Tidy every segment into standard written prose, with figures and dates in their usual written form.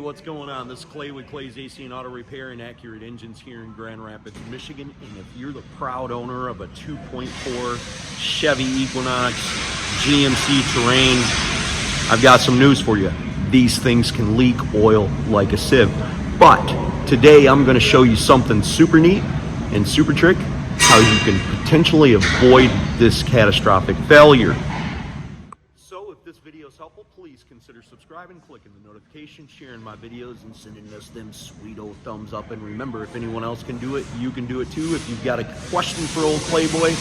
what's going on? This is Clay with Clay's AC and Auto Repair and Accurate Engines here in Grand Rapids, Michigan. And if you're the proud owner of a 2.4 Chevy Equinox GMC Terrain, I've got some news for you. These things can leak oil like a sieve. But today I'm going to show you something super neat and super trick, how you can potentially avoid this catastrophic failure. So if this video is helpful, please consider subscribing, clicking the notification, sharing my videos, and sending us them sweet old thumbs up. And remember, if anyone else can do it, you can do it too. If you've got a question for old Playboy,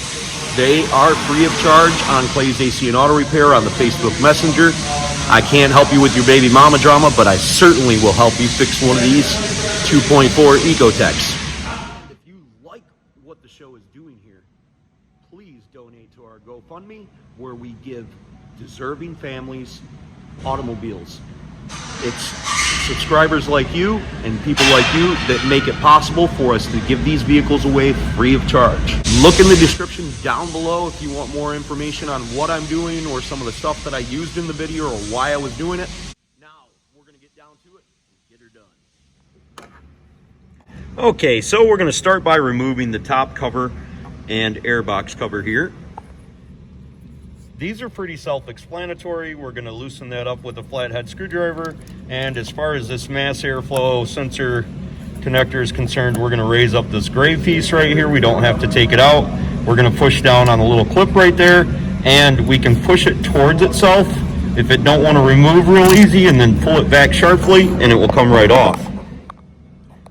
they are free of charge on Clay's AC and Auto Repair on the Facebook Messenger. I can't help you with your baby mama drama, but I certainly will help you fix one of these 2.4 Ecotechs. If you like what the show is doing here, please donate to our GoFundMe, where we give deserving families automobiles. It's subscribers like you and people like you that make it possible for us to give these vehicles away free of charge. Look in the description down below if you want more information on what I'm doing or some of the stuff that I used in the video or why I was doing it. Now we're going to get down to it and get her done. Okay, so we're going to start by removing the top cover and airbox cover here. These are pretty self-explanatory. We're going to loosen that up with a flathead screwdriver. And as far as this mass airflow sensor connector is concerned, we're going to raise up this gray piece right here. We don't have to take it out. We're going to push down on the little clip right there, and we can push it towards itself if it don't want to remove real easy, and then pull it back sharply and it will come right off.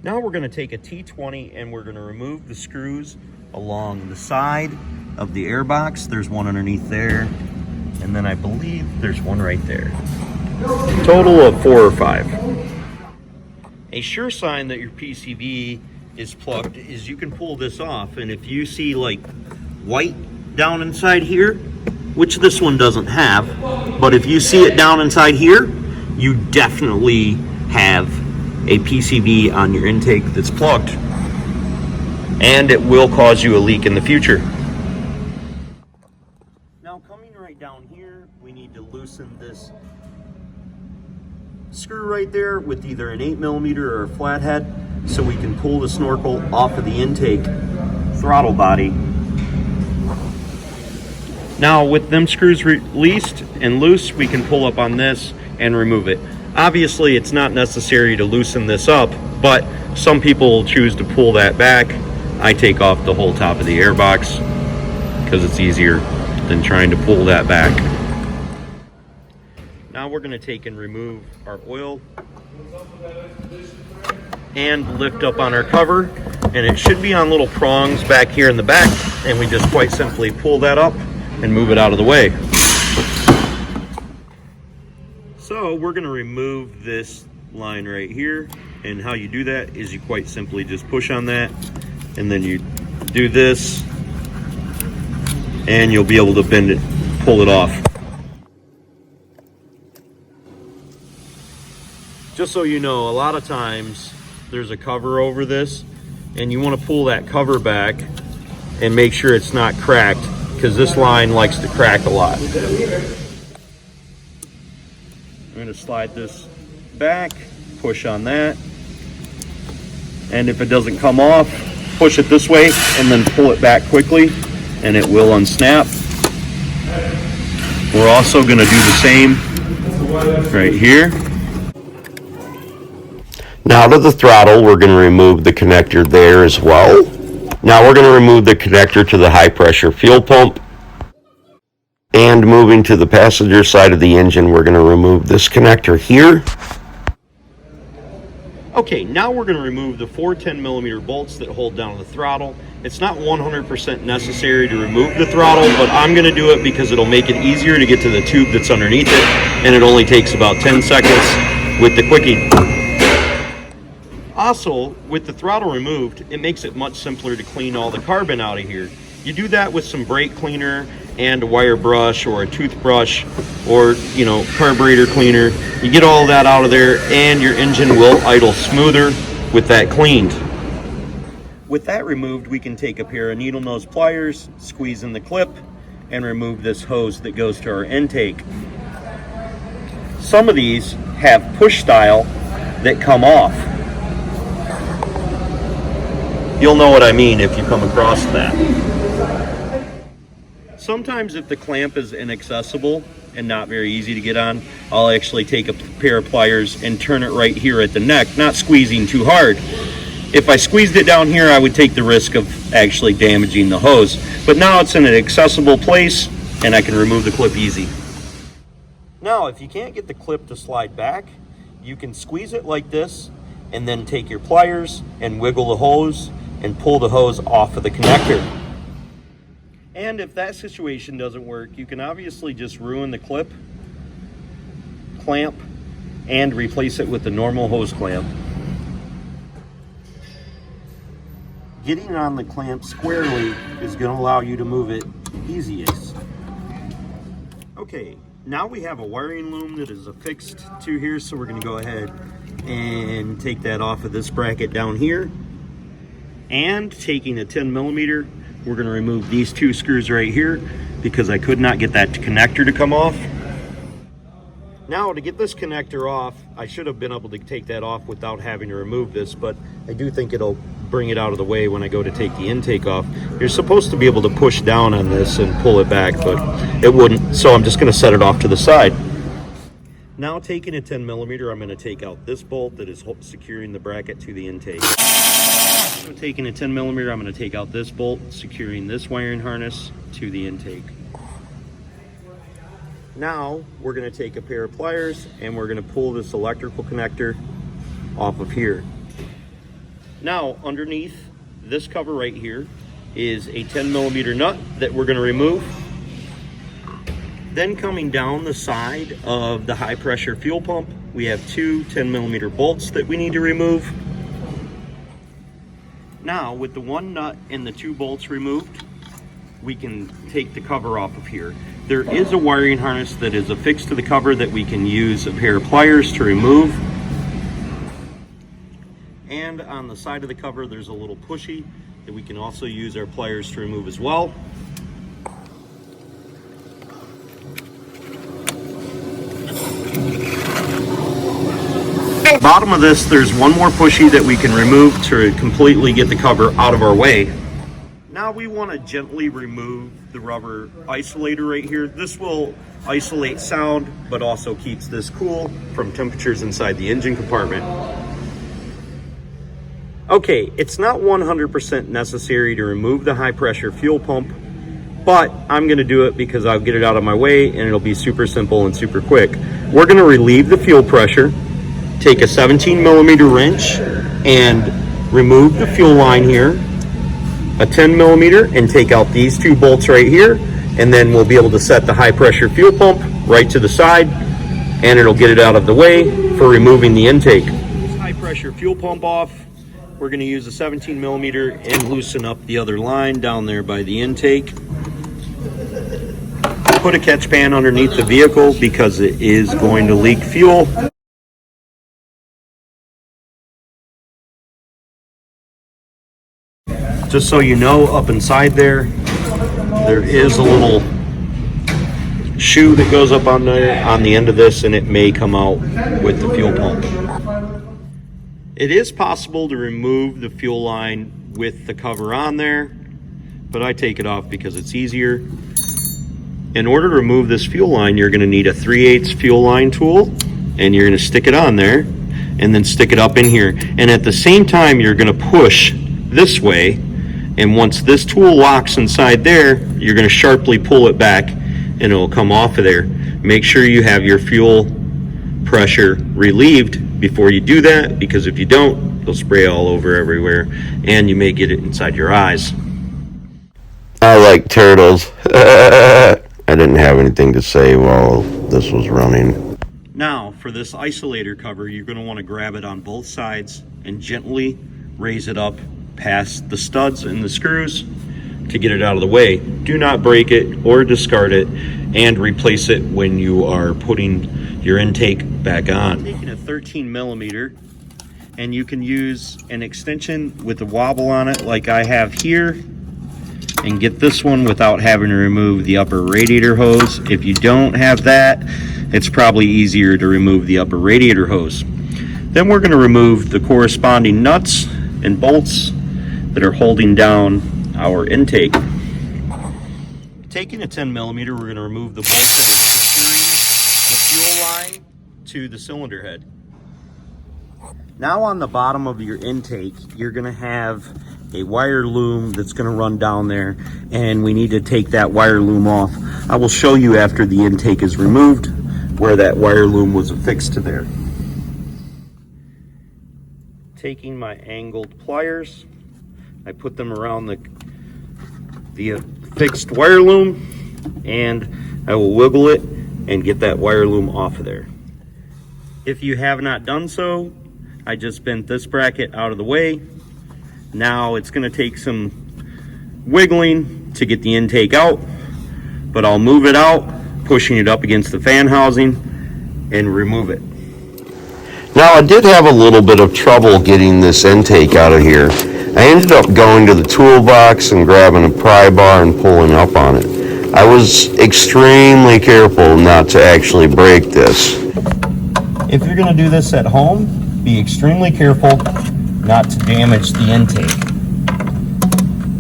Now we're going to take a T20 and we're going to remove the screws along the side of the airbox. There's one underneath there, and then I believe there's one right there. Total of 4 or 5. A sure sign that your PCV is plugged is you can pull this off, and if you see like white down inside here, which this one doesn't have, but if you see it down inside here, you definitely have a PCV on your intake that's plugged, and it will cause you a leak in the future. Now coming right down here, we need to loosen this screw right there with either an 8mm or a flathead, so we can pull the snorkel off of the intake throttle body. Now with them screws released and loose, we can pull up on this and remove it. Obviously it's not necessary to loosen this up, but some people will choose to pull that back. I take off the whole top of the airbox because it's easier than trying to pull that back. Now we're going to take and remove our oil and lift up on our cover, and it should be on little prongs back here in the back, and we just quite simply pull that up and move it out of the way. So we're going to remove this line right here, and how you do that is you quite simply just push on that, and then you do this, and you'll be able to bend it, pull it off. Just so you know, a lot of times there's a cover over this, and you want to pull that cover back and make sure it's not cracked, because this line likes to crack a lot. I'm going to slide this back, push on that, and if it doesn't come off, push it this way and then pull it back quickly, and it will unsnap. We're also going to do the same right here. Now to the throttle, we're going to remove the connector there as well. Now we're going to remove the connector to the high pressure fuel pump. And moving to the passenger side of the engine, we're going to remove this connector here. Okay, now we're going to remove the 4 10mm bolts that hold down the throttle. It's not 100% necessary to remove the throttle, but I'm going to do it because it'll make it easier to get to the tube that's underneath it, and it only takes about 10 seconds with the quickie. Also, with the throttle removed, it makes it much simpler to clean all the carbon out of here. You do that with some brake cleaner and a wire brush or a toothbrush or, carburetor cleaner. You get all that out of there, and your engine will idle smoother with that cleaned. With that removed, we can take a pair of needle nose pliers, squeeze in the clip, and remove this hose that goes to our intake. Some of these have push style, that come off. You'll know what I mean if you come across that. Sometimes if the clamp is inaccessible and not very easy to get on, I'll actually take a pair of pliers and turn it right here at the neck, not squeezing too hard. If I squeezed it down here, I would take the risk of actually damaging the hose. But now it's in an accessible place and I can remove the clip easy. Now, if you can't get the clip to slide back, you can squeeze it like this and then take your pliers and wiggle the hose and pull the hose off of the connector. And if that situation doesn't work, you can obviously just ruin the clip, clamp, and replace it with the normal hose clamp. Getting on the clamp squarely is going to allow you to move it easiest. Okay, now we have a wiring loom that is affixed to here, so we're going to go ahead and take that off of this bracket down here. And taking a 10mm, we're going to remove these two screws right here because I could not get that connector to come off. Now, to get this connector off, I should have been able to take that off without having to remove this, but I do think it'll bring it out of the way when I go to take the intake off. You're supposed to be able to push down on this and pull it back, but it wouldn't, so I'm just going to set it off to the side. Now, taking a 10mm, I'm going to take out this bolt that is securing the bracket to the intake. So taking a 10mm, I'm going to take out this bolt securing this wiring harness to the intake. Now we're going to take a pair of pliers and we're going to pull this electrical connector off of here. Now underneath this cover right here is a 10mm nut that we're going to remove. Then coming down the side of the high pressure fuel pump, we have two 10mm bolts that we need to remove. Now, with the one nut and the two bolts removed, we can take the cover off of here. There is a wiring harness that is affixed to the cover that we can use a pair of pliers to remove. And on the side of the cover, there's a little pushy that we can also use our pliers to remove as well. Bottom of this, there's one more pushy that we can remove to completely get the cover out of our way. Now we want to gently remove the rubber isolator right here. This will isolate sound, but also keeps this cool from temperatures inside the engine compartment. Okay, it's not 100% necessary to remove the high pressure fuel pump, but I'm going to do it because I'll get it out of my way and it'll be super simple and super quick. We're going to relieve the fuel pressure, take a 17mm wrench and remove the fuel line here, a 10mm, and take out these two bolts right here, and then we'll be able to set the high pressure fuel pump right to the side and it'll get it out of the way for removing the intake. High pressure fuel pump off. We're going to use a 17mm and loosen up the other line down there by the intake. Put a catch pan underneath the vehicle because it is going to leak fuel. Just so you know, up inside there is a little shoe that goes up on the end of this, and it may come out with the fuel pump. It is possible to remove the fuel line with the cover on there, but I take it off because it's easier. In order to remove this fuel line, you're going to need a 3/8 fuel line tool, and you're going to stick it on there and then stick it up in here. And at the same time, you're going to push this way. And once this tool locks inside there, you're going to sharply pull it back and it'll come off of there. Make sure you have your fuel pressure relieved before you do that, because if you don't, it'll spray all over everywhere and you may get it inside your eyes. I like turtles. I didn't have anything to say while this was running. Now, for this isolator cover, you're going to want to grab it on both sides and gently raise it up past the studs and the screws to get it out of the way. Do not break it or discard it, and replace it when you are putting your intake back on. I'm taking a 13mm, and you can use an extension with a wobble on it like I have here, and get this one without having to remove the upper radiator hose. If you don't have that, it's probably easier to remove the upper radiator hose. Then we're going to remove the corresponding nuts and bolts that are holding down our intake. Taking a 10mm, we're going to remove the bolts that are securing the fuel line to the cylinder head. Now on the bottom of your intake, you're going to have a wire loom that's going to run down there, and we need to take that wire loom off. I will show you after the intake is removed where that wire loom was affixed to there. Taking my angled pliers, I put them around the fixed wire loom, and I will wiggle it and get that wire loom off of there. If you have not done so, I just bent this bracket out of the way. Now it's going to take some wiggling to get the intake out, but I'll move it out, pushing it up against the fan housing, and remove it. Now, I did have a little bit of trouble getting this intake out of here. I ended up going to the toolbox and grabbing a pry bar and pulling up on it. I was extremely careful not to actually break this. If you're going to do this at home, be extremely careful not to damage the intake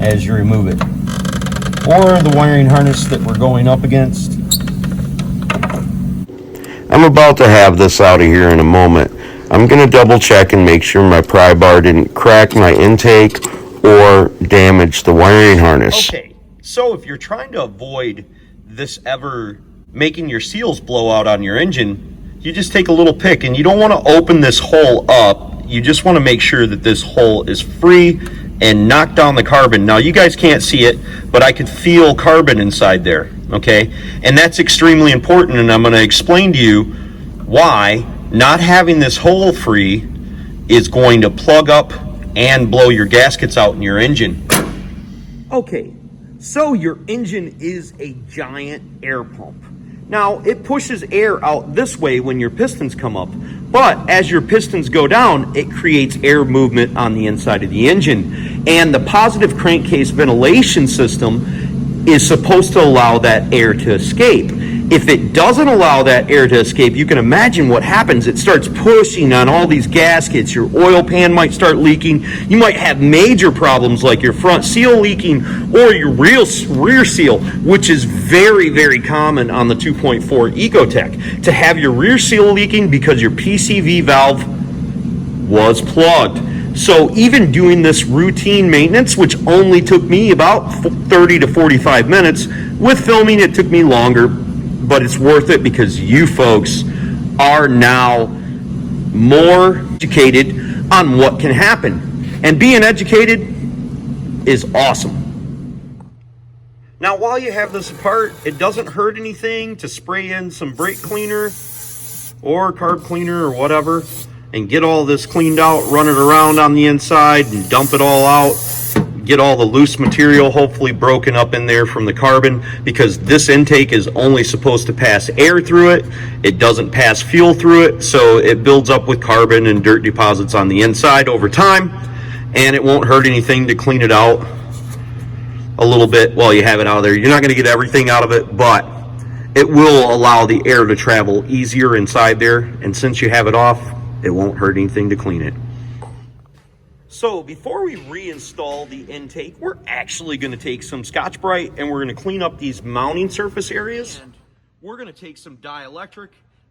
as you remove it, or the wiring harness that we're going up against. I'm about to have this out of here in a moment. I'm going to double check and make sure my pry bar didn't crack my intake or damage the wiring harness. Okay, so if you're trying to avoid this ever making your seals blow out on your engine, you just take a little pick, and you don't want to open this hole up. You just want to make sure that this hole is free and knock down the carbon. Now you guys can't see it, but I could feel carbon inside there, okay? And that's extremely important, and I'm going to explain to you why not having this hole free is going to plug up and blow your gaskets out in your engine. Okay, so your engine is a giant air pump. Now, it pushes air out this way when your pistons come up, but as your pistons go down, it creates air movement on the inside of the engine. And the positive crankcase ventilation system is supposed to allow that air to escape. If it doesn't allow that air to escape, you can imagine what happens. It starts pushing on all these gaskets. Your oil pan might start leaking. You might have major problems like your front seal leaking or your rear seal, which is very, very common on the 2.4 Ecotech, to have your rear seal leaking because your PCV valve was plugged. So even doing this routine maintenance, which only took me about 30 to 45 minutes, with filming it took me longer, but it's worth it because you folks are now more educated on what can happen. And being educated is awesome. Now, while you have this apart, it doesn't hurt anything to spray in some brake cleaner or carb cleaner or whatever and get all this cleaned out, run it around on the inside and dump it all out. Get all the loose material hopefully broken up in there from the carbon, because this intake is only supposed to pass air through it. It doesn't pass fuel through it, so it builds up with carbon and dirt deposits on the inside over time, and it won't hurt anything to clean it out a little bit while you have it out of there. You're not going to get everything out of it, but it will allow the air to travel easier inside there, and since you have it off, it won't hurt anything to clean it. So before we reinstall the intake, we're actually going to take some Scotch-Brite and we're going to clean up these mounting surface areas. And we're going to take some dielectric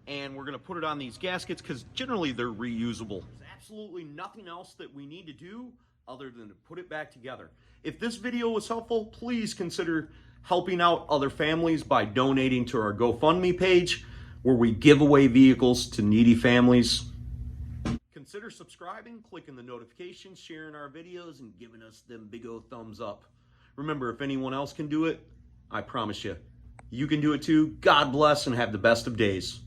and we're going to put it on these gaskets because generally they're reusable. There's absolutely nothing else that we need to do other than to put it back together. If this video was helpful, please consider helping out other families by donating to our GoFundMe page where we give away vehicles to needy families. Consider subscribing, clicking the notifications, sharing our videos, and giving us them big old thumbs up. Remember, if anyone else can do it, I promise you, you can do it too. God bless and have the best of days.